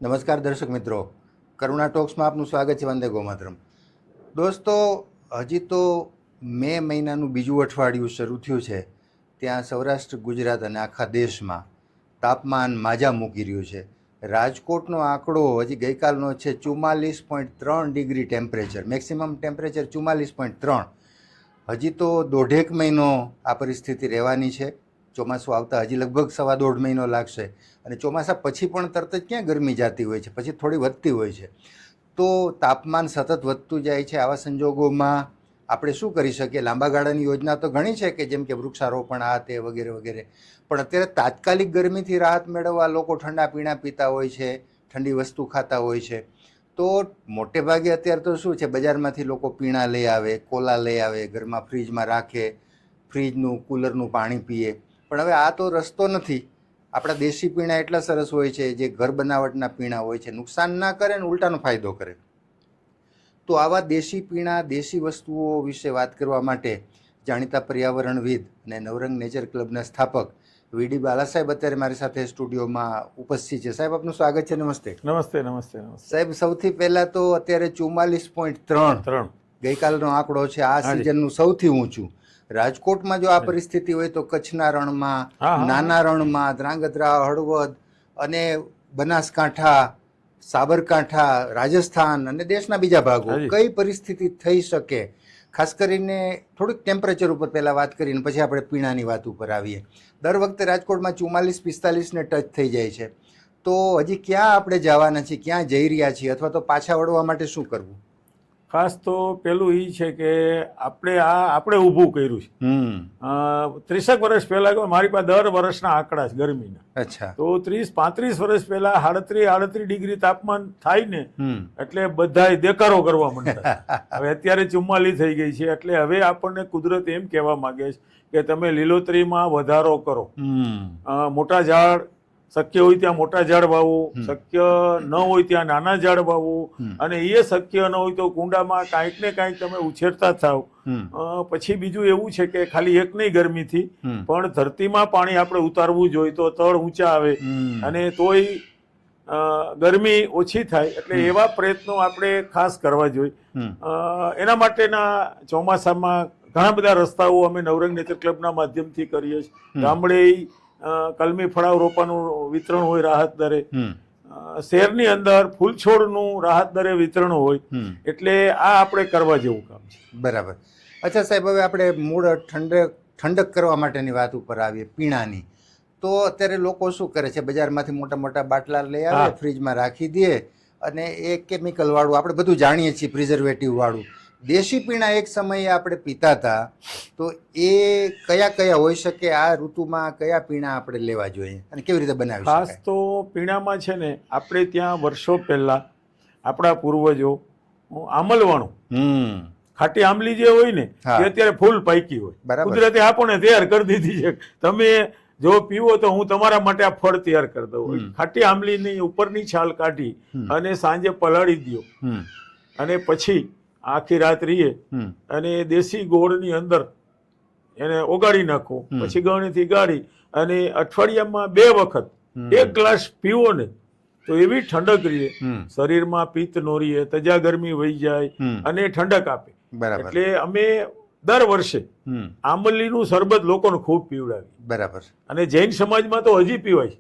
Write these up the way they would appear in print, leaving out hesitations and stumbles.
નમસ્કાર દર્શક મિત્રો, કરુણા ટોક્સમાં આપનું સ્વાગત છે. વંદે ગોમાતરમ. દોસ્તો, હજી તો મે મહિનાનું બીજું અઠવાડિયું શરૂ થયું છે. ત્યાં સૌરાષ્ટ્ર, ગુજરાત અને આખા દેશમાં તાપમાન માજા મૂકી રહ્યું છે. રાજકોટનો આંકડો હજી ગઈકાલનો છે 44.3 ડિગ્રી ટેમ્પરેચર, મેક્સિમમ ટેમ્પરેચર 44.3. હજી તો દોઢેક મહિનો આ પરિસ્થિતિ રહેવાની છે. ચોમાસું આવતા હજી લગભગ 1.5 મહિનો લાગશે અને ચોમાસા પછી પણ તરત જ ક્યાં ગરમી જતી હોય છે, પછી થોડી વધતી હોય છે. તો તાપમાન સતત વધતું જાય છે. આવા સંજોગોમાં આપણે શું કરી શકીએ? લાંબા ગાળાની યોજના તો ઘણી છે કે જેમ કે વૃક્ષારોપણ, આ તે વગેરે વગેરે, પણ અત્યારે તાત્કાલિક ગરમીથી રાહત મેળવવા લોકો ઠંડા પીણા પીતા હોય છે, ઠંડી વસ્તુ ખાતા હોય છે. તો મોટે ભાગે અત્યારે તો શું છે, બજારમાંથી લોકો પીણા લઈ આવે, કોલા લઈ આવે, ઘરમાં ફ્રીજમાં રાખે, ફ્રીજનું કુલરનું પાણી પીએ. પણ હવે આ તો રસ્તો નથી. આપણા દેશી પીણા એટલા સરસ હોય છે, જે ઘર બનાવટના પીણા હોય છે, નુકસાન ના કરે ને ઉલટાનો ફાયદો કરે. તો આવા દેશી પીણા, દેશી વસ્તુઓ વિશે વાત કરવા માટે જાણીતા પર્યાવરણવિદ અને નવરંગ નેચર ક્લબના સ્થાપક વીડી બાલા સાહેબ અત્યારે મારી સાથે સ્ટુડિયોમાં ઉપસ્થિત છે. સાહેબ, આપનું સ્વાગત છે. નમસ્તે. નમસ્તે. નમસ્તે. નમસ્તે સાહેબ, સૌથી પહેલાં તો અત્યારે 44.3 ગઈકાલનો આંકડો છે, આ સિઝનનું સૌથી ઊંચું. રાજકોટમાં જો આ પરિસ્થિતિ હોય તો કચ્છના રણમાં, નાના રણમાં, ધ્રાંગધ્રા, હળવદ અને બનાસકાંઠા, સાબરકાંઠા, રાજસ્થાન અને દેશના બીજા ભાગો કઈ પરિસ્થિતિ થઈ શકે? ખાસ કરીને થોડુંક ટેમ્પરેચર ઉપર પહેલાં વાત કરીને પછી આપણે પીણાની વાત ઉપર આવીએ. દર વખતે રાજકોટમાં 44-45 ને ટચ થઈ જાય છે. તો હજી ક્યાં આપણે જવાના છીએ, ક્યાં જઈ રહ્યા છીએ, અથવા તો પાછા વળવા માટે શું કરવું? ખાસ તો પેલું એ છે કે આપણે ઊભું કર્યું છે. 30 વર્ષ પહેલા મારી પાસે દર વર્ષના આંકડા છે ગરમીના. અચ્છા. તો 30-35 વર્ષ પહેલા 38 ડિગ્રી તાપમાન થાય ને એટલે બધાય દેકારો કરવા માંડતા. હવે અત્યારે 44 થઈ ગઈ છે. એટલે હવે આપણને કુદરત એમ કહેવા માંગે છે કે તમે લીલોતરીમાં વધારો કરો, મોટા ઝાડ શક્ય હોય ત્યાં મોટા ઝાડ વાવો, શક્ય ન હોય ત્યાં નાના ઝાડ વાવો, અને એ શક્ય ન હોય તો કુંડામાં કાંઈક ને કાંઈક તમે ઉછેરતા થાવ. પછી બીજું એવું છે કે ખાલી એક નહીં ગરમીથી, પણ ધરતીમાં પાણી આપણે ઉતારવું જોઈએ તો તળ ઊંચા આવે અને તોય ગરમી ઓછી થાય. એટલે એવા પ્રયત્નો આપણે ખાસ કરવા જોઈએ. એના માટેના ચોમાસામાં ઘણા બધા રસ્તાઓ અમે નવરંગ નેચર ક્લબના માધ્યમથી કરીએ છીએ. ગામડે કલમી ફળાવ રોપાનું વિતરણ હોય રાહત દરે, શહેરની અંદર ફૂલછોડનું રાહત દરે વિતરણ હોય. એટલે આ આપણે કરવા જેવું કામ છે. બરાબર. અચ્છા સાહેબ, હવે આપણે મૂળ ઠંડક કરવા માટેની વાત ઉપર આવીએ, પીણાની. તો અત્યારે લોકો શું કરે છે, બજારમાંથી મોટા મોટા બાટલા લઈ આવે, ફ્રીજમાં રાખી દે અને એ કેમિકલ વાળું, આપણે બધું જાણીએ છીએ, પ્રિઝર્વેટિવ વાળું. દેશી પીણા એક સમયે આપણે પીતા હતા, તો એ કયા કયા હોઈ શકે? આ ઋતુમાં કયા પીણા આપણે લેવા જોઈએ અને કેવી રીતે બનાવી શકાય? ખાસ તો પીણામાં છે ને, આપણે ત્યાં વર્ષો પહેલા આપણા પૂર્વજો આમલવાણું, ખાટી આંબલી જે હોય ને, એ અત્યારે ફૂલ પાકી હોય, કુદરતે આપણને તૈયાર કરી દીધી છે. તમે જો પીવો તો હું તમારા માટે આ ફળ તૈયાર કરી દઉં. ખાટી આંબલીની ઉપરની છાલ કાઢી અને સાંજે પલાળી દો અને પછી આખી રાત રહીએ અને દેશી ગોળની અંદર એને ઓગાળી નાખો. પછી ગળણીથી ગાળી અને અઠવાડિયામાં 2 વખત 1 ગ્લાસ પીવો ને તો એવી ઠંડક રહીએ, શરીરમાં પિત્ત નો રહીએ, તજા ગરમી વહી જાય અને ઠંડક આપે. એટલે અમે દર વર્ષે આંબલીનું શરબત લોકોને ખૂબ પીવડાવી. બરાબર. અને જૈન સમાજમાં તો હજી પીવાય.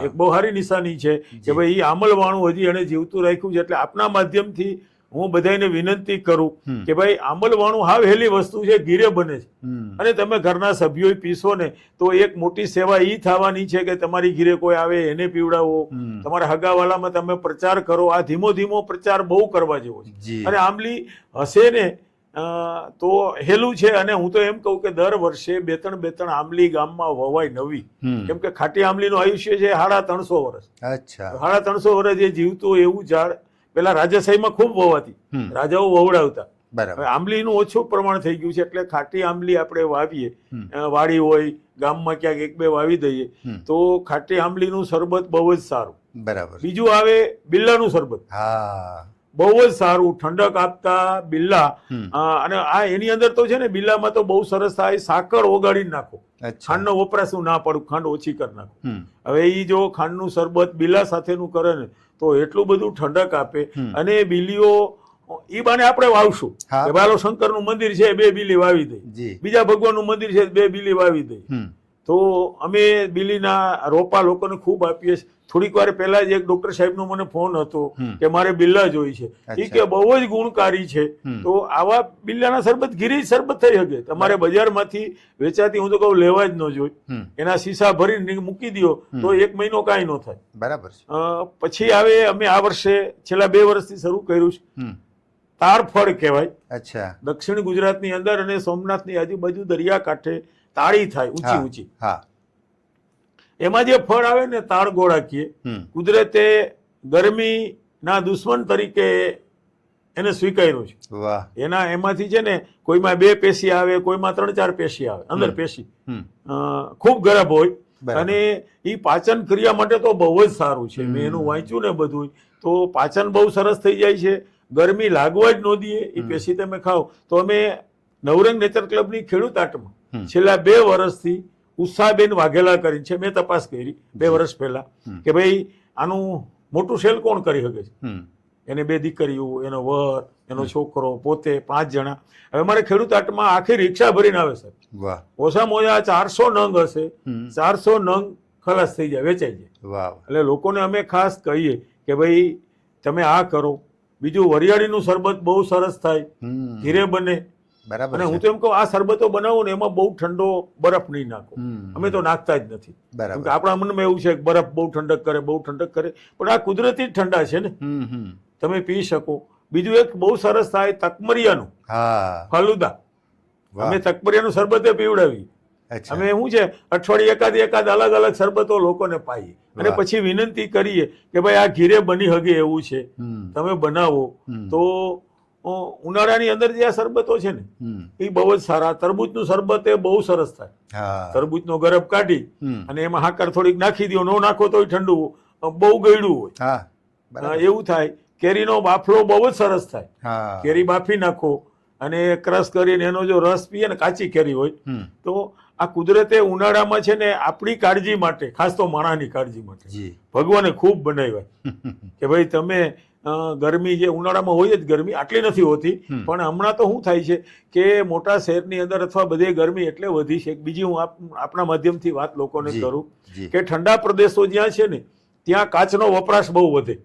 એક બહુ સારી નિશાની છે કે ભાઈ આંબલવાણું હજી એને જીવતું રાખ્યું છે. એટલે આપના માધ્યમથી હું બધાને વિનંતી કરું કે ભાઈ આંબલવાણું હાવ હેલી વસ્તુ છે, ઘીરે બને છે, અને તમે ઘરના સભ્યો પીશો ને તો એક મોટી સેવા ઈ થવાની છે કે તમારી ઘીરે કોઈ આવે એને પીવડાવો, તમારા હગાવાલામાં તમે પ્રચાર કરો. આ ધીમો ધીમો પ્રચાર બહુ કરવા જેવો છે. અને આંબલી હશે ને તો હેલું છે. અને હું તો એમ કહું કે દર વર્ષે 2-3 આંબલી ગામમાં વવાય નવી, કેમ કે ખાટી આંબલીનું આયુષ્ય છે 350 વર્ષ. અચ્છા. 350 વર્ષ જે જીવતું એવું ઝાડ. પેલા રાજાશાહીમાં ખૂબ વવાતી, રાજાઓ વવડાવતા. આંબલીનું ઓછું પ્રમાણ થઈ ગયું છે. એટલે ખાટી આંબલી આપણે વાવીએ, વાડી હોય ગામમાં ક્યાંક 1-2 વાવી દઈએ તો ખાટી આંબલીનું શરબત બહુ જ સારું. બરાબર. બીજું આવે બિલ્લાનું શરબત. બહુ જ સારું ઠંડક આપતા બિલ્લા. અને આ એની અંદર તો છે ને બિલ્લામાં તો બહુ સરસ થાય, સાકર ઓગાળી નાખો, ખાંડનો વપરાશ ના પડું, ખાંડ ઓછી કરી નાખો. હવે એ જો ખાંડનું શરબત બિલ્લા સાથેનું કરે ને તો એટલું બધું ઠંડક આપે. અને બિલીઓ ઈ બાને આપણે વાવશું કે બાલો શંકરનું મંદિર છે 2 બિલી વાવી દઈ, બીજા ભગવાનનું મંદિર છે 2 બિલી વાવી દઈ. તો અમે બિલીના રોપા લોકોને ખૂબ આપીએ છીએ. થોડીક વાર પહેલા જ એક ડોક્ટર સાહેબનો મને ફોન હતો કે મારે બિલ્લા જોઈ છે, એ કે બહુ જ ગુણકારી છે. તો આવા બિલ્લાના શરબત ગીરી શરબત થઈ શકે. તમારે બજારમાંથી વેચાતી હું તો કહું લેવા જ ન જોઈ, એના શીશા ભરીને મૂકી દો તો 1 મહિનો કાંઈ ન થાય. બરાબર. પછી આવે અમે આ વર્ષે છેલ્લા 2 વર્ષથી શરૂ કર્યું છે તારફળ કહેવાય. અચ્છા. દક્ષિણ ગુજરાતની અંદર અને સોમનાથની આજુબાજુ દરિયાકાંઠે તાળી થાય ઊંચી ઊંચી, એમાં જે ફળ આવે ને તાળ ગોળાકીએ, કુદરતે ગરમીના દુશ્મન તરીકે એને સ્વીકાર્યું છે. એના એમાંથી છે ને કોઈમાં 2 પેશી આવે, કોઈમાં 3-4 પેશી આવે, અંદર પેશી ખૂબ ગરમ હોય. અને એ પાચન ક્રિયા માટે તો બહુ જ સારું છે. મેં એનું વાંચ્યું ને બધું, તો પાચન બહુ સરસ થઈ જાય છે. ગરમી લાગવા જ ન દઈએ એ પેશી તમે ખાઓ. તો અમે નવરંગ નેચર ક્લબની ખેડૂત આટમાં છેલ્લા 2 વર્ષથી ઉષાબેન વાઘેલા કરીને છે, મેં તપાસ કરી 2 વર્ષ પહેલા કે ભાઈ આનું મોટું સેલ કોણ કરી શકે છે. એને 2 દીકરીઓ, એનો વર, એનો છોકરો, પોતે 5 જણા. હવે મારે ખેડૂત આટમાં આખી રિક્ષા ભરીને આવે સાહેબ. ઓછામાં ઓછા 400 નંગ હશે, 400 નંગ ખલાસ થઈ જાય, વેચાઈ જાય. એટલે લોકોને અમે ખાસ કહીએ કે ભાઈ તમે આ કરો. બીજું વરિયાળીનું શરબત બહુ સરસ થાય, ધીરે બને. અને હું તો એમ કહું આ શરબતો બનાવું ને એમાં બહુ ઠંડો બરફ નહીં નાખો. અમે તો નાખતા જ નથી, કેમ કે આપણા મનમાં એવું છે કે બરફ બહુ ઠંડક કરે, બહુ ઠંડક કરે, પણ આ કુદરતી ઠંડા છે ને, તમે પી શકો. બીજું એક બહુ સરસ થાય તકમરિયાનું ફાલુદા. અમે તકમરિયાનું શરબતે પીવડાવી. અમે શું છે અઠવાડિયે એકાદ અલગ અલગ શરબતો લોકોને પાઈએ અને પછી વિનંતી કરીએ કે ભાઈ આ ઘીરે બની હગે એવું છે, તમે બનાવો. તો ઉનાળાની અંદર જે આ શરબતો છે ને એ બહુ જ સારા. તરબૂચનું શરબત એ બહુ સરસ થાય. તરબૂચનો ગરબ કાઢી અને એમાં હાકર થોડીક નાખી દો, ન નાખો તોય ઠંડુ, બહુ ગળ્યું હોય એવું થાય. કેરીનો બાફલો બહુ જ સરસ થાય. કેરી બાફી નાખો અને ક્રશ કરીને એનો જો રસ પીએ ને, કાચી કેરી હોય તો આ કુદરતે ઉનાળામાં છે ને આપણી કાળજી માટે, ખાસ તો માણાની કાળજી માટે ભગવાને ખૂબ બનાવ્યા કે ભાઈ તમે ગરમી જે ઉનાળામાં હોય જ, ગરમી આટલી નથી હોતી, પણ હમણાં તો શું થાય છે કે મોટા શહેરની અંદર અથવા બધે ગરમી એટલે વધી છે. બીજી હું આપણા માધ્યમથી વાત લોકોને કરું કે ઠંડા પ્રદેશો જ્યાં છે ને ત્યાં કાચનો વપરાશ બહુ વધે.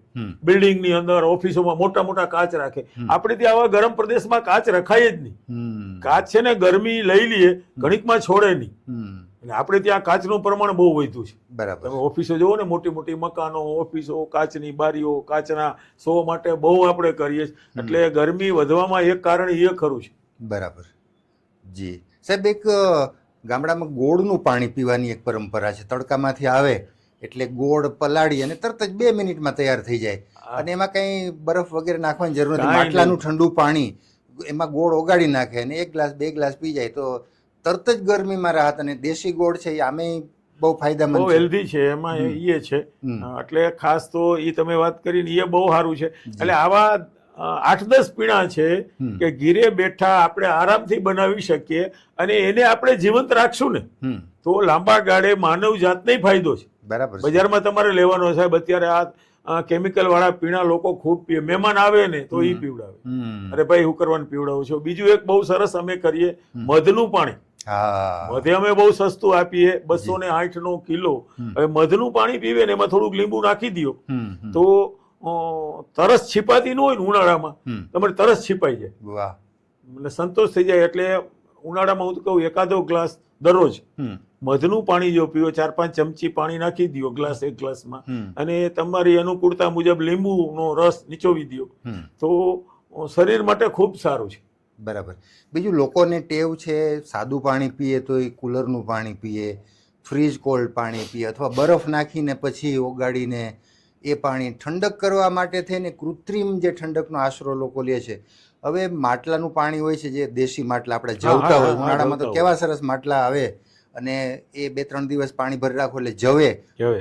બિલ્ડિંગની અંદર, ઓફિસોમાં મોટા મોટા કાચ રાખે. આપણે ત્યાં આવા ગરમ પ્રદેશમાં કાચ રખાય જ નહીં. કાચ છે ને ગરમી લઈ લઈએ, ઘણીકમાં છોડે નહીં. એટલે આપણે ત્યાં કાચનું પ્રમાણ બહુ વધ્યું છે. બરાબર. તમે ઓફિસો જોવો ને, મોટી મોટી મકાનો, ઓફિસો, કાચની બારીઓ, કાચના શો માટે બહુ આપણે કરીએ છીએ. એટલે ગરમી વધવામાં એક કારણ એ ખરું છે. બરાબર. જી સાહેબ, એક ગામડામાં ગોળનું પાણી પીવાની એક પરંપરા છે. તડકામાંથી આવે એટલે ગોળ પલાળી અને તરત જ 2 મિનિટમાં તૈયાર થઈ જાય. અને એમાં કંઈ બરફ વગેરે નાખવાની જરૂર નથી. માટલાનું ઠંડુ પાણી, એમાં ગોળ ઓગાળી નાખે અને 1 ગ્લાસ 2 ગ્લાસ પી જાય તો તરત જ ગરમીમાં રાહત. અને દેશી ગોળ છે એ આમે બહુ ફાયદામંદ, બહુ હેલ્ધી છે. એમાં એ છે એટલે ખાસ તો એ તમે વાત કરીને એ બહુ સારું છે. એટલે આવા 8-10 પીણા છે કે ઘીરે બેઠા આપણે આરામથી બનાવી શકીએ અને એને આપણે જીવંત રાખશું ને તો લાંબા ગાળે માનવ જાતને ફાયદો છે. બરાબર. બજારમાં તમારે લેવાનો સાહેબ અત્યારે આ કેમિકલ વાળા પીણા લોકો ખૂબ પીએ. મહેમાન આવે ને તો એ પીવડાવે, અરે ભાઈ હું કરવાનું પીવડાવું છું. બીજું એક બહુ સરસ અમે કરીએ મધનું પાણી. મધે અમે બહુ સસ્તું આપીએ, 208 કિલો. હવે મધનું પાણી પીવે ને એમાં થોડુંક લીંબુ નાખી દો તો તરસ છીપાતી ન હોય ને ઉનાળામાં, તમારે તરસ છીપાઈ જાય, એટલે સંતોષ થઈ જાય. એટલે ઉનાળામાં હું તો કહું એકાદો ગ્લાસ દરરોજ મધનું પાણી જો પીવો, 4-5 ચમચી પાણી નાખી દો ગ્લાસ, 1 ગ્લાસમાં, અને તમારી અનુકૂળતા મુજબ લીંબુનો રસ નીચોવી દો તો શરીર માટે ખૂબ સારું છે. બરાબર. બીજું લોકોને ટેવ છે સાદું પાણી પીએ તો એ કુલરનું પાણી પીએ, ફ્રીજ કોલ્ડ પાણી પીએ, અથવા બરફ નાખીને પછી ઓગાળીને એ પાણી ઠંડક કરવા માટે થઈને કૃત્રિમ જે ઠંડકનો આશરો લોકો લે છે. હવે માટલાનું પાણી હોય છે, જે દેશી માટલા આપણે જવતા હોય, ઉનાળામાં તો કેવા સરસ માટલા આવે અને એ 2-3 દિવસ પાણી ભરી રાખો એટલે જવે,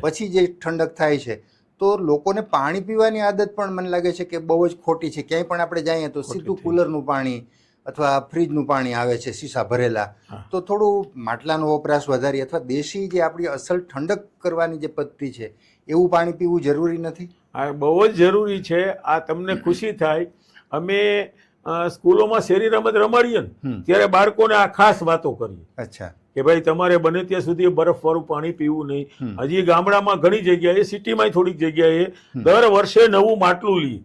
પછી જે ઠંડક થાય છે. તો લોકોને પાણી પીવાની આદત પણ મને લાગે છે કે બહુ જ ખોટી છે. ક્યાંય પણ આપણે જઈએ તો સીધું કુલરનું પાણી અથવા ફ્રીજનું પાણી આવે છે શીશા ભરેલા. તો થોડું માટલાનો વપરાશ વધારી અથવા દેશી જે આપણી અસલ ઠંડક કરવાની જે પદ્ધતિ છે એવું પાણી પીવું જરૂરી નથી? હા, બહુ જ જરૂરી છે. આ તમને ખુશી થાય, અમે સ્કૂલોમાં શેરી રમત રમાડીએ ને ત્યારે બાળકોને આ ખાસ વાતો કરીએ. અચ્છા. કે ભાઈ તમારે બને ત્યાં સુધી બરફવાળું પાણી પીવું નહીં. હજી ગામડામાં ઘણી જગ્યાએ, સિટીમાં થોડીક જગ્યાએ દર વર્ષે નવું માટલું લઈએ.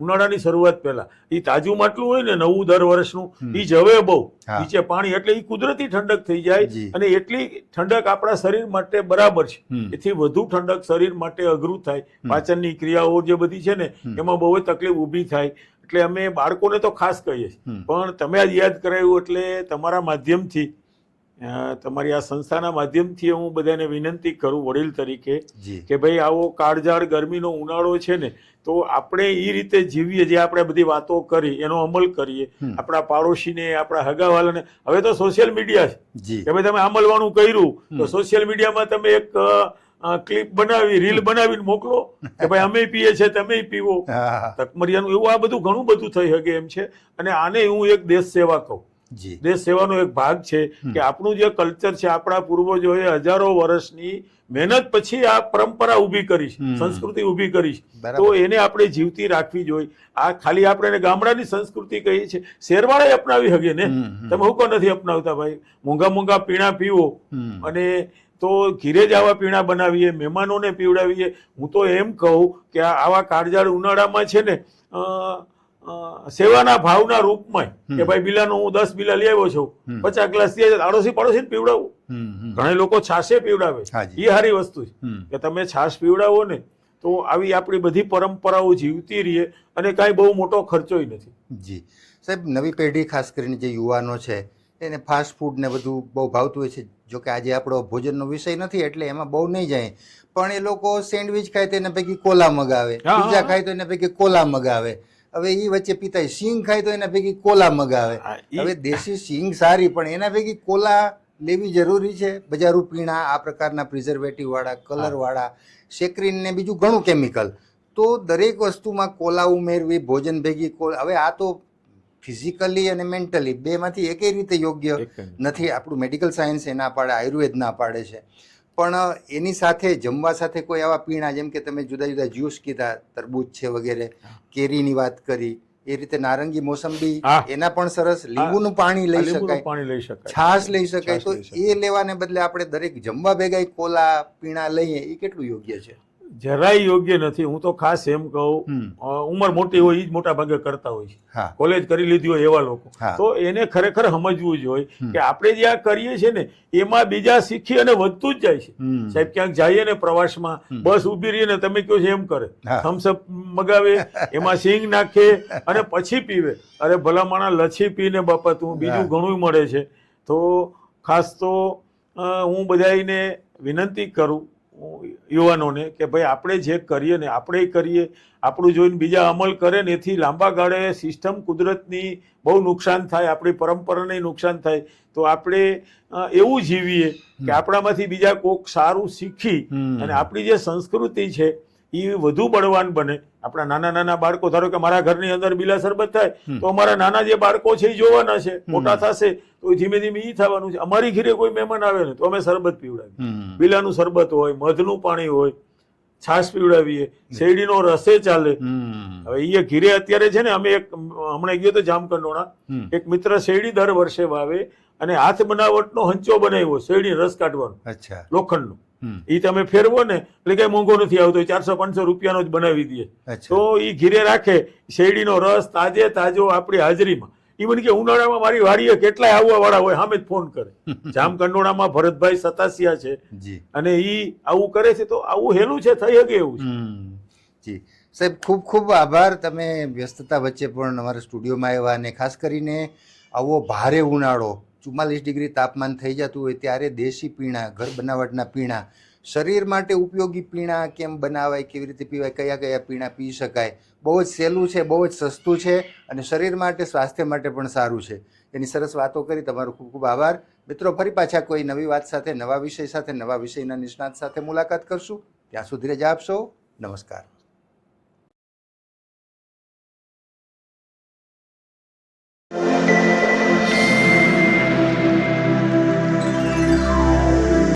ઉનાળાની શરૂઆત પહેલા એ તાજું માટલું હોય ને નવું દર વર્ષનું, એ જવે બહુ નીચે પાણી, એટલે એ કુદરતી ઠંડક થઈ જાય અને એટલી ઠંડક આપણા શરીર માટે બરાબર છે. એથી વધુ ઠંડક શરીર માટે અઘરું થાય. પાચનની ક્રિયાઓ જે બધી છે ને એમાં બહુ જ તકલીફ ઊભી થાય. એટલે અમે બાળકોને તો ખાસ કહીએ છીએ. પણ તમે આજ યાદ કરાવ્યું એટલે તમારા માધ્યમથી, તમારી આ સંસ્થાના માધ્યમથી હું બધાને વિનંતી કરું વડીલ તરીકે કે ભાઈ આવો કાળઝાળ ગરમીનો ઉનાળો છે ને તો આપણે એ રીતે જીવીએ જે આપણે બધી વાતો કરી એનો અમલ કરીએ. આપણા પાડોશીને, આપણા હગાવાલાને, હવે તો સોશિયલ મીડિયા છે કે ભાઈ તમે અમલવાનું કર્યું તો સોશિયલ મીડિયામાં તમે એક ક્લિપ બનાવી, રીલ બનાવીને મોકલો કે ભાઈ અમે પીએ છે તમે પીવો. તકમરિયાનું એવું આ બધું ઘણું બધું થઈ શકે એમ છે. અને આને હું એક દેશ સેવા કહું. દેશ સેવાનો એક ભાગ છે કે આપણું જે કલ્ચર છે, આપણા પૂર્વજોએ હજારો વર્ષની મહેનત પછી આ પરંપરા ઊભી કરી, સંસ્કૃતિ ઊભી કરી, તો એને આપણે જીવતી રાખવી જોઈએ. આ ખાલી આપણે ગામડાની સંસ્કૃતિ કહીએ છીએ, શેરવાળાએ અપનાવી શકે ને. તમે હું કોણ નથી અપનાવતા ભાઈ? મોંઘા મોંઘા પીણા પીવો અને તો ઘીરે જ આવા પીણા બનાવીએ, મહેમાનોને પીવડાવીએ. હું તો એમ કહું કે આવા કાળઝાળ ઉનાળામાં છે ને સેવાના ભાવના રૂપમાં કે ભાઈ બિલાનું હું 10 બિલા લઈ આવ્યો છું, 50 ગ્લાસ આડોશી પડોશી પીવડાવું. ઘણા લોકો છાશે પીવડાવે, એ સારી વસ્તુ છે કે તમે છાશ પીવડાવો ને તો આવી આપણી બધી પરંપરાઓ જીવતી રહીએ અને કાંઈ બહુ મોટો ખર્ચોય નથી. જી સાહેબ, નવી પેઢી ખાસ કરીને જે યુવાનો છે એને ફાસ્ટ ફૂડ ને બધું બહુ ભાવતું હોય છે. જો કે આજે આપણો ભોજનનો વિષય નથી એટલે એમાં બહુ નહીં જાય, પણ એ લોકો સેન્ડવિચ ખાય તો એના પૈકી કોલા મગાવે, પીઝા ખાય તો એના પૈકી કોલા મગાવે, હવે એ વચ્ચે પિતા સિંગ ખાય તો એના પૈકી કોલા મગાવે. હવે દેશી સિંગ સારી પણ એના પૈકી કોલા લેવી જરૂરી છે? બજારું પીણા આ પ્રકારના પ્રિઝર્વેટિવ વાળા, કલર વાળા, સેક્રીન ને બીજું ઘણું કેમિકલ, તો દરેક વસ્તુમાં કોલા ઉમેરવી, ભોજન ભેગી કોલા. હવે આ તો ફિઝિકલી અને મેન્ટલી બેમાંથી એકેય રીતે યોગ્ય નથી. આપણું મેડિકલ સાયન્સ એ ના પાડે, આયુર્વેદ ના પાડે છે. પણ એની સાથે જમવા સાથે કોઈ આવા પીણા, જેમ કે તમે જુદા જુદા જ્યુસ કીધા, તરબૂચ છે વગેરે, કેરીની વાત કરી, એ રીતે નારંગી, મોસંબી, એના પણ સરસ, લીંબુનું પાણી લઈ શકાય, છાશ લઈ શકાય. તો એ લેવાને બદલે આપણે દરેક જમવા ભેગા કોલા પીણા લઈએ, એ કેટલું યોગ્ય છે? જરાય યોગ્ય નથી. હું તો ખાસ એમ કહું, ઉંમર મોટી હોય એ જ મોટા ભાગે કરતા હોય છે, કોલેજ કરી લીધી હોય એવા લોકો, તો એને ખરેખર સમજવું જોઈએ કે આપણે જે આ કરીએ છીએ ને એમાં બીજા શીખી અને વધતું જ જાય છે. સાહેબ ક્યાંક જઈએ ને પ્રવાસમાં, બસ ઉભી રહીએ ને તમે કહો છો એમ કરે, થમ્સઅપ મગાવે, એમાં સિંગ નાખે અને પછી પીવે. અરે ભલા માણા લચ્છી પીને બાપા તું બીજું ઘણું મળે છે. તો ખાસ તો હું બધાને વિનંતી કરું યુવાનોને કે ભાઈ આપણે જે કરીએ ને આપણે કરીએ, આપણું જોઈને બીજા અમલ કરે ને એથી લાંબા ગાળે સિસ્ટમ કુદરતની બહુ નુકસાન થાય, આપણી પરંપરાને નુકસાન થાય. તો આપણે એવું જીવીએ કે આપણામાંથી બીજા કોક સારું શીખી અને આપણી જે સંસ્કૃતિ છે એ વધુ બળવાન બને. આપણા નાના નાના બાળકો, ધારો કે મારા ઘરની અંદર બીલા શરબત થાય તો અમારા નાના જે બાળકો છે એ જોવાના છે, મોટા થશે તો ધીમે ધીમે એ થવાનું છે. અમારી ઘરે કોઈ મહેમાન આવે ને તો અમે શરબત પીવડાવીએ, બીલાનું શરબત હોય, મધનું પાણી હોય, છાશ પીવડાવીએ, શેરડીનો રસે ચાલે. હવે એ ઘીરે અત્યારે છે ને, અમે એક હમણાં ગયો તો જામકંડોળા, એક મિત્ર શેરડી દર વર્ષે વાવે અને હાથ બનાવટનો હંચો બનાવ્યો, શેરડી રસ કાઢવાનો, લોખંડનો. એ તમે ફેરવો ને એટલે કઈ મોંઘો નથી આવતો, 400-500 રૂપિયાનો જ બનાવી દે. તો એ ઘીરે રાખે, શેરડીનો રસ તાજે તાજો આપણી હાજરીમાં. ઇવન કે ઉનાળામાં મારી વાડીએ કેટલાય આવવા વાળા હોય, સામે જ ફોન કરે. જામકંડોળામાં ભરતભાઈ સતાસિયા છે અને એ આવું કરે છે. તો આવું હેલું છે, થઈ શકે એવું છે. જી સાહેબ, ખૂબ ખૂબ આભાર. તમે વ્યસ્તતા વચ્ચે પણ અમારા સ્ટુડિયોમાં આવ્યા અને ખાસ કરીને આવો ભારે ઉનાળો, 44 ડિગ્રી તાપમાન થઈ જતું હોય ત્યારે દેશી પીણા, ઘર બનાવટના પીણા, શરીર માટે ઉપયોગી પીણા કેમ બનાવાય, કેવી રીતે પીવાય, કયા કયા પીણા પી શકાય, બહુ જ સહેલું છે, બહુ જ સસ્તું છે અને શરીર માટે, સ્વાસ્થ્ય માટે પણ સારું છે. એની સરસ વાતો કરી. તમારો ખૂબ ખૂબ આભાર. મિત્રો, ફરી પાછા કોઈ નવી વાત સાથે, નવા વિષય સાથે, નવા વિષયના નિષ્ણાત સાથે મુલાકાત કરશું. ત્યાં સુધી રજા આપશો. નમસ્કાર.